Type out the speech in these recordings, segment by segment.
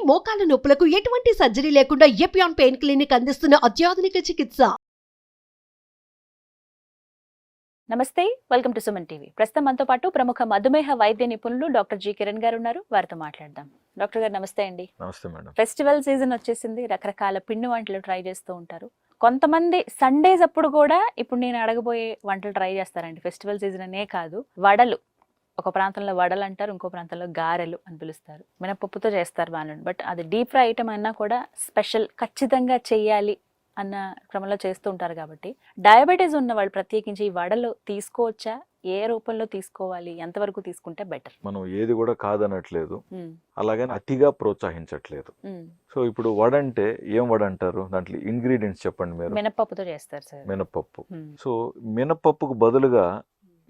మోకాల నొప్పులకు ఎటువంటి సర్జరీ లేకుండా ఎపియాన్ పెయిన్ క్లినిక్ అందిస్తున్న అత్యాధునిక చికిత్స. నమస్తే, వెల్కమ్ టు సుమన్ టీవీ. ప్రస్తుతం మనతో పాటు ప్రముఖ మధుమేహ వైద్య నిపుణులు డాక్టర్ జి కిరణ్ గారు ఉన్నారు. వారితో మాట్లాడదాం. డాక్టర్ గారు నమస్తే అండి. నమస్తే మేడం. ఫెస్టివల్ సీజన్ వచ్చేసింది, రకరకాల పిండి వంటలు ట్రై చేస్తూ ఉంటారు. కొంతమంది సండేస్ అప్పుడు కూడా ఇప్పుడు నేను అడగబోయే వంటలు ట్రై చేస్తారండి. ఫెస్టివల్ సీజన్ అనే కాదు, వడలు, ఒక ప్రాంతంలో వడలు అంటారు, ఇంకో ప్రాంతంలో గారెలు అని పిలుస్తారు. మినపప్పుతో చేస్తారు బాగా, బట్ అది డీప్ ఫ్రై ఐటమ్ అన్నా కూడా స్పెషల్ ఖచ్చితంగా చెయ్యాలి అన్న క్రమంలో చేస్తూ ఉంటారు. కాబట్టి డయాబెటీస్ ఉన్న వాళ్ళు ప్రత్యేకించి ఈ వడలు తీసుకోవచ్చా, ఏ రూపంలో తీసుకోవాలి, ఎంతవరకు తీసుకుంటే బెటర్? మనం ఏది కూడా కాదనట్లేదు, అలాగని అతిగా ప్రోత్సహించట్లేదు. సో ఇప్పుడు వడ అంటే ఏం వడ అంటారు? దాంట్లో ఇంగ్రీడియంట్స్ చెప్పండి మీరు. మినపప్పుతో చేస్తారు సార్. మినపప్పు. సో మినపప్పుకు బదులుగా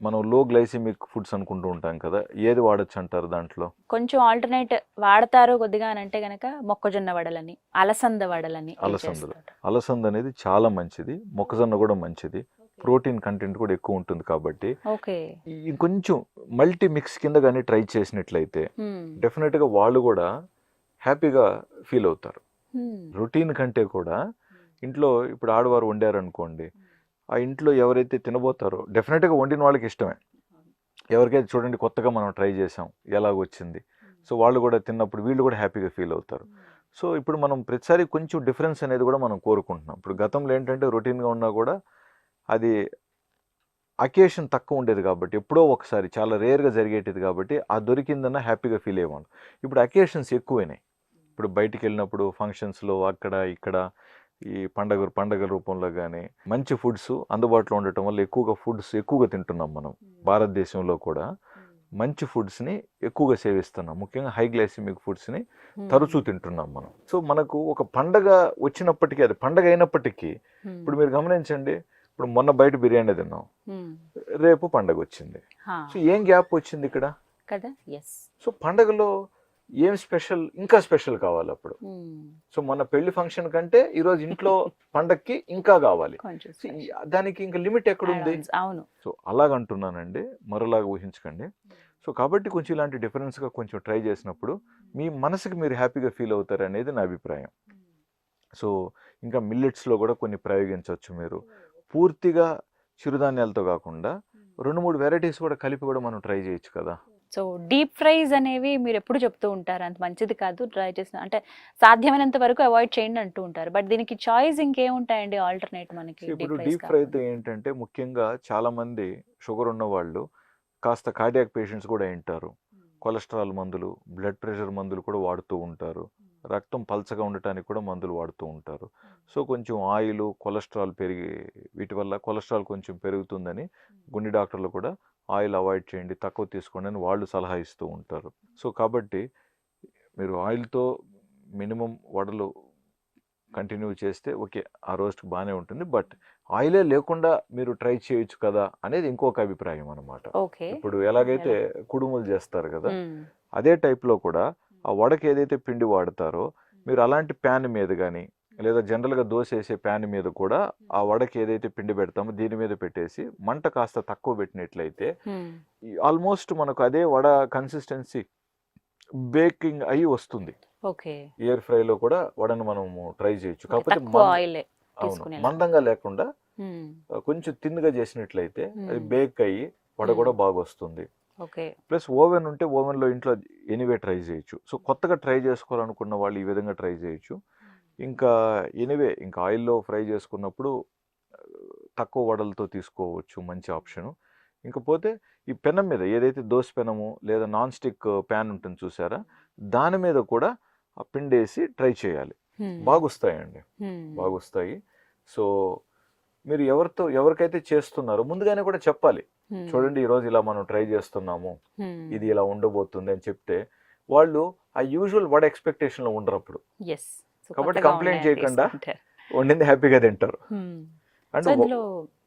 మనం లో గ్లైసిమిక్ ఫుడ్స్ అనుకుంటూ ఉంటాం కదా, ఏది వాడచ్చు అంటారు? దాంట్లో కొంచెం ఆల్టర్నేట్ వాడతారు కొద్దిగా అని అంటే గనక మొక్కజొన్న వడలని, అలసంద వడలని. అలసంద అనేది చాలా మంచిది, మొక్కజొన్న కూడా మంచిది, ప్రోటీన్ కంటెంట్ కూడా ఎక్కువ ఉంటుంది. కాబట్టి ఇంకొంచెం మల్టీ మిక్స్ కింద కానీ ట్రై చేసినట్లయితే డెఫినెట్ గా వాళ్ళు కూడా హ్యాపీగా ఫీల్ అవుతారు. రొటీన్ కంటే కూడా ఇంట్లో ఇప్పుడు ఆడవారు వండారు అనుకోండి, ఆ ఇంట్లో ఎవరైతే తినబోతారో డెఫినెట్గా వండిన వాళ్ళకి ఇష్టమే. ఎవరికైతే చూడండి కొత్తగా మనం ట్రై చేసాం ఎలాగొచ్చింది, సో వాళ్ళు కూడా తిన్నప్పుడు వీళ్ళు కూడా హ్యాపీగా ఫీల్ అవుతారు. సో ఇప్పుడు మనం ప్రతిసారి కొంచెం డిఫరెన్స్ అనేది కూడా మనం కోరుకుంటున్నాం. ఇప్పుడు గతంలో ఏంటంటే రొటీన్గా ఉన్నా కూడా అది అకేషన్ తక్కువ ఉండేది కాబట్టి, ఎప్పుడో ఒకసారి చాలా రేర్గా జరిగేటిది కాబట్టి ఆ దొరికిందన్న హ్యాపీగా ఫీల్ అయ్యేవాళ్ళు. ఇప్పుడు అకేషన్స్ ఎక్కువైనాయి. ఇప్పుడు బయటికి వెళ్ళినప్పుడు ఫంక్షన్స్లో అక్కడ ఇక్కడ ఈ పండగ రూపంలో కానీ మంచి ఫుడ్స్ అందుబాటులో ఉండటం వల్ల ఎక్కువగా తింటున్నాం. మనం భారతదేశంలో కూడా మంచి ఫుడ్స్ని ఎక్కువగా సేవిస్తున్నాం, ముఖ్యంగా హై గ్లైసిమిక్ ఫుడ్స్ని తరచూ తింటున్నాం మనం. సో మనకు ఒక పండగ వచ్చినప్పటికీ, అది పండగ అయినప్పటికీ, ఇప్పుడు మీరు గమనించండి, ఇప్పుడు మొన్న బయట బిర్యానీ తిన్నాం, రేపు పండగ వచ్చింది. సో ఏం గ్యాప్ వచ్చింది ఇక్కడ కదా? సో పండగలో ఏం స్పెషల్, ఇంకా స్పెషల్ కావాలి అప్పుడు. సో మన పెళ్లి ఫంక్షన్ కంటే ఈరోజు ఇంట్లో పండక్కి ఇంకా కావాలి, దానికి ఇంకా లిమిట్ ఎక్కడుంది? సో అలాగంటున్నానండి, మరోలాగా ఊహించకండి. సో కాబట్టి కొంచెం ఇలాంటి డిఫరెన్స్గా కొంచెం ట్రై చేసినప్పుడు మీ మనసుకి మీరు హ్యాపీగా ఫీల్ అవుతారు అనేది నా అభిప్రాయం. సో ఇంకా మిల్లెట్స్లో కూడా కొన్ని ప్రయోగించవచ్చు మీరు. పూర్తిగా చిరుధాన్యాలతో కాకుండా 2-3 వెరైటీస్ కూడా కలిపి కూడా మనం ట్రై చేయొచ్చు కదా. సో డీప్ ఫ్రైస్ అనేవి మీరు ఎప్పుడు చెప్తూ ఉంటారు, అంత మంచిది కాదు, ట్రై చేసిన అంటే సాధ్యమైనంత వరకు అవాయిడ్ చేయండి అంటూ ఉంటారు. బట్ దీనికి చాయిస్ ఇంకేముంటాయండి ఆల్టర్నేట్ మనకి? ఇప్పుడు డీప్ ఫ్రైతో ఏంటంటే ముఖ్యంగా చాలా మంది షుగర్ ఉన్న వాళ్ళు, కాస్త కార్డియాక్ పేషెంట్స్ కూడా ఉంటారు, కొలెస్ట్రాల్ మందులు, బ్లడ్ ప్రెషర్ మందులు కూడా వాడుతూ ఉంటారు, రక్తం పల్చగా ఉండటానికి కూడా మందులు వాడుతూ ఉంటారు. సో కొంచెం ఆయిల్, కొలెస్ట్రాల్ వీటి వల్ల కొలెస్ట్రాల్ కొంచెం పెరుగుతుందని గుండె డాక్టర్లు కూడా ఆయిల్ అవాయిడ్ చేయండి, తక్కువ తీసుకోండి అని వాళ్ళు సలహా ఇస్తూ ఉంటారు. సో కాబట్టి మీరు ఆయిల్తో మినిమం వడలు కంటిన్యూ చేస్తే ఓకే, ఆ రోజుకి బాగానే ఉంటుంది. బట్ ఆయిలే లేకుండా మీరు ట్రై చేయొచ్చు కదా అనేది ఇంకొక అభిప్రాయం అనమాట. ఇప్పుడు ఎలాగైతే కుడుములు చేస్తారు కదా, అదే టైప్లో కూడా ఆ వడకి ఏదైతే పిండి వాడతారో మీరు అలాంటి ప్యాన్ మీద కానీ, లేదా జనరల్గా దోశ వేసే ప్యాన్ మీద కూడా ఆ వడకి ఏదైతే పిండి పెడతామో దీని మీద పెట్టేసి మంట కాస్త తక్కువ పెట్టినట్లయితే ఆల్మోస్ట్ మనకు అదే వడ కన్సిస్టెన్సీ బేకింగ్ అయ్యి వస్తుంది. ఎయిర్ ఫ్రైలో కూడా వడను మనము ట్రై చేయొచ్చు. కాకపోతే మందంగా లేకుండా కొంచెం తిన్నుగా చేసినట్లయితే అది బేక్ అయ్యి వడ కూడా బాగా వస్తుంది. ప్లస్ ఓవెన్ ఉంటే ఓవెన్లో ఇంట్లో ఎనీవే ట్రై చేయొచ్చు. సో కొత్తగా ట్రై చేసుకోవాలనుకున్న వాళ్ళు ఈ విధంగా ట్రై చేయొచ్చు. ఇంకా ఎనీవే ఇంకా ఆయిల్లో ఫ్రై చేసుకున్నప్పుడు తక్కువ వడలతో తీసుకోవచ్చు, మంచి ఆప్షను. ఇంకపోతే ఈ పెనం మీద ఏదైతే దోశ పెనము లేదా నాన్ స్టిక్ ప్యాన్ ఉంటుంది చూసారా, దాని మీద కూడా ఆ పిండి వేసి ట్రై చేయాలి, బాగొస్తాయండి, బాగొస్తాయి. సో మీరు ఎవరికైతే చేస్తున్నారో ముందుగానే కూడా చెప్పాలి, చూడండి ఈరోజు ఇలా మనం ట్రై చేస్తున్నాము, ఇది ఇలా ఉండబోతుంది అని చెప్తే వాళ్ళు ఆ యూజువల్ వడ ఎక్స్పెక్టేషన్లో ఉండరు అప్పుడు. కాబట్టి కంప్లైంట్ చేయకుండా వండింది హ్యాపీగా తింటారు. అండ్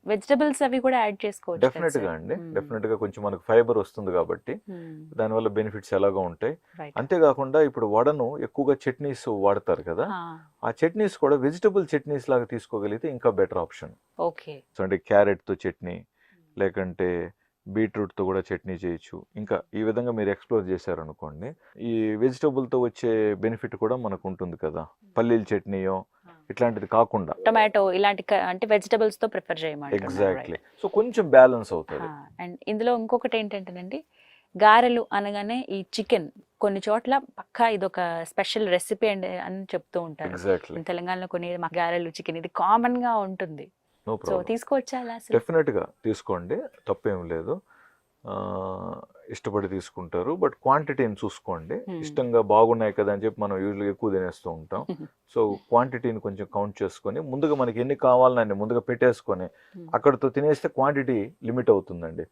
వెజిటబుల్స్ అవి కూడా యాడ్ చేసుకోవచ్చు డెఫినెట్గా అండి, డెఫినెట్గా కొంచెం మనకు ఫైబర్ వస్తుంది కాబట్టి దానివల్ల బెనిఫిట్స్ ఎలాగో ఉంటాయి. అంతేకాకుండా ఇప్పుడు వడను ఎక్కువగా చట్నీస్ వాడతారు కదా, ఆ చట్నీస్ కూడా వెజిటబుల్ చట్నీస్ లాగా తీసుకోగలిగితే ఇంకా బెటర్ ఆప్షన్. సో అంటే క్యారెట్తో చట్నీ, లేకంటే బీట్రూట్తో కూడా చట్నీ చేయొచ్చు. ఇంకా ఈ విధంగా మీరు ఎక్స్ప్లోర్ చేశారనుకోండి, ఈ వెజిటబుల్తో వచ్చే బెనిఫిట్ కూడా మనకు ఉంటుంది కదా. పల్లీల చట్నీయో ఇట్లాంటిది కాకుండా టొమాటో ఇలాంటి అంటే వెజిటబుల్స్ తో ప్రిఫర్ చేయమంటున్నారు. ఎగ్జాక్ట్లీ. సో కొంచెం బ్యాలెన్స్ అవుతుంది. అండ్ ఇందులో ఇంకొకటి ఏంటంటేనండి, గారెలు అనగానే ఈ చికెన్ కొన్ని చోట్ల పక్కా ఇదొక స్పెషల్ రెసిపీ అండి అని చెప్తూ ఉంటారు. ఎగ్జాక్ట్లీ. తెలంగాణలో కొన్ని గారెలు చికెన్ ఇది కామన్ గా ఉంటుంది. No so problem. తీసుకోవచ్చా అలా అసలు? డెఫినెట్గా తీసుకోండి, తప్పేం లేదు. ఇష్టపడి తీసుకుంటారు, బట్ క్వాంటిటీని చూసుకోండి. ఇష్టంగా బాగున్నాయి కదా అని చెప్పి మనం యూజువల్గా ఎక్కువ తినేస్తూ ఉంటాం. సో క్వాంటిటీని కొంచెం కౌంట్ చేసుకొని ముందుగా మనకి ఎన్ని కావాలని ముందుగా పెట్టేసుకొని అక్కడితో తినేస్తే క్వాంటిటీ లిమిట్ అవుతుందండి.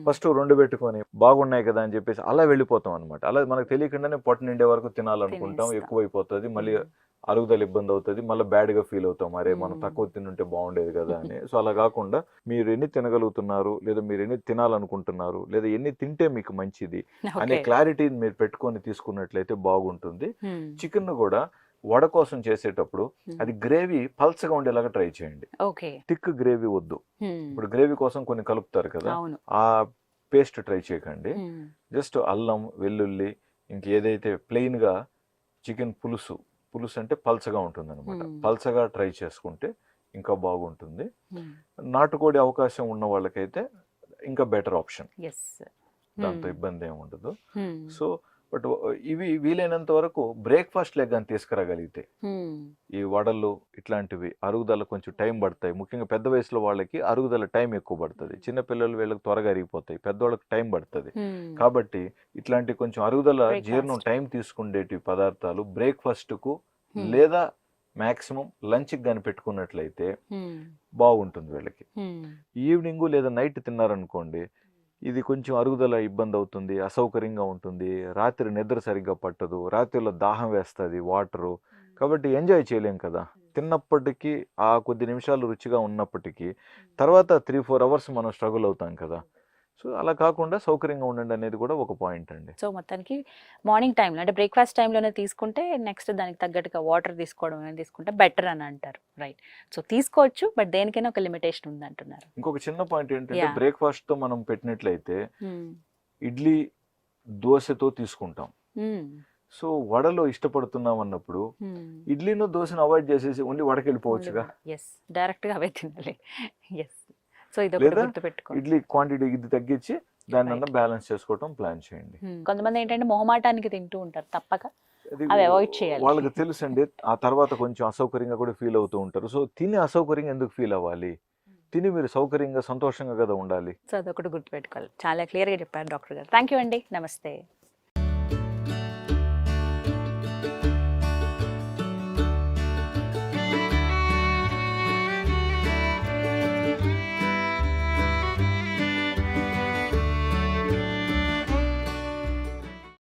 ఫస్ట్ 2 పెట్టుకొని బాగున్నాయి కదా అని చెప్పేసి అలా వెళ్ళిపోతాం అనమాట. అలా మనకు తెలియకుండానే పొట్ట నిండే వరకు తినాలనుకుంటాం, ఎక్కువైపోతుంది, మళ్ళీ అరుగుదల ఇబ్బంది అవుతుంది, మళ్ళీ బ్యాడ్గా ఫీల్ అవుతాం, అరే మనం తక్కువ తినుంటే బాగుండేది కదా అని. సో అలా కాకుండా మీరు ఎన్ని తినగలుగుతున్నారు, లేదా మీరు ఎన్ని తినాలనుకుంటున్నారు, లేదా ఎన్ని తింటే మీకు మంచిది అనే క్లారిటీని మీరు పెట్టుకొని తీసుకున్నట్లయితే బాగుంటుంది. చికెన్ కూడా వడ కోసం చేసేటప్పుడు అది గ్రేవీ పల్చగా ఉండేలాగా ట్రై చేయండి. థిక్ గ్రేవీ వద్దు. ఇప్పుడు గ్రేవీ కోసం కొన్ని కలుపుతారు కదా, ఆ పేస్ట్ ట్రై చేయకండి. జస్ట్ అల్లం, వెల్లుల్లి, ఇంకేదైతే ప్లెయిన్ గా చికెన్ పులుసు అంటే పల్చగా ఉంటుంది అనమాట. పల్చగా ట్రై చేసుకుంటే ఇంకా బాగుంటుంది. నాటుకోడి అవకాశం ఉన్న వాళ్ళకైతే ఇంకా బెటర్ ఆప్షన్, దాంతో ఇబ్బంది ఏమి ఉండదు. సో బట్ ఇవి వీలైనంత వరకు బ్రేక్ఫాస్ట్ లెగ్ అని తీసుకురాగలిగితే, ఈ వడలు ఇట్లాంటివి అరుగుదల కొంచెం టైం పడతాయి. ముఖ్యంగా పెద్ద వయసులో వాళ్ళకి అరుగుదల టైం ఎక్కువ పడుతుంది. చిన్నపిల్లలు వీళ్ళకి త్వరగా అరిగిపోతాయి, పెద్దవాళ్ళకి టైం పడుతుంది. కాబట్టి ఇట్లాంటి కొంచెం అరుగుదల జీర్ణం టైం తీసుకునేటి పదార్థాలు బ్రేక్ఫాస్ట్కు లేదా మాక్సిమం లంచ్కి కానీ పెట్టుకున్నట్లయితే బాగుంటుంది వీళ్ళకి. ఈవినింగ్ లేదా నైట్ తిన్నారనుకోండి, ఇది కొంచెం అరుగుదల ఇబ్బంది అవుతుంది, అసౌకర్యంగా ఉంటుంది, రాత్రి నిద్ర సరిగ్గా పట్టదు, రాత్రిలో దాహం వేస్తుంది వాటరు. కాబట్టి ఎంజాయ్ చేయలేం కదా. తిన్నప్పటికీ ఆ కొద్ది నిమిషాలు రుచిగా ఉన్నప్పటికీ తర్వాత 3-4 అవర్స్ మనం స్ట్రగుల్ అవుతాం కదా. సో అలా కాకుండా సౌకర్యంగా ఉండండి అనేది కూడా ఒక పాయింట్ అండి. సో మొత్తానికి మార్నింగ్ టైంలో అంటే బ్రేక్ఫాస్ట్ టైంలోనే తీసుకుంటే నెక్స్ట్ దానికి తగ్గట్టుగా వాటర్ తీసుకోవడం అనేది తీసుకుంటే బెటర్ అని అంటారు, రైట్? సో తీసుకోవచ్చు, బట్ దేనికైనా ఒక లిమిటేషన్ ఉంది అంటున్నారు. ఇంకొక చిన్న పాయింట్ ఏంటంటే, బ్రేక్ఫాస్ట్ తో మనం పెట్టినట్లయితే ఇడ్లీ దోశతో తీసుకుంటాం. సో వడలో ఇష్టపడుతున్నాం అన్నప్పుడు ఇడ్లీను దోశను అవాయిడ్ చేసేసి ఓన్లీ వడకి వెళ్ళిపోవచ్చుగా. డైరెక్ట్ గా అవే తినాలి. సో ఇది ఇడ్లీ క్వాంటిటీ ఇది తగ్గించి దాన్ని బ్యాలెన్స్ చేసుకోవడం ప్లాన్ చేయండి. కొంతమంది ఏంటంటే మొహమాటానికి తింటూ ఉంటారు, తప్పక అవి అవాయిడ్ చేయాలి. వాళ్ళకి తెలుసండి, ఆ తర్వాత కొంచెం అసౌకర్యంగా కూడా ఫీల్ అవుతూ ఉంటారు. సో తిని అసౌకర్యంగా ఎందుకు ఫీల్ అవ్వాలి, తిని మీరు సౌకర్యంగా సంతోషంగా కదా ఉండాలి. సో అదొకటి గుర్తుపెట్టుకోవాలి. చాలా క్లియర్ గా చెప్పారు డాక్టర్ గారు. థ్యాంక్ యూ అండి, నమస్తే.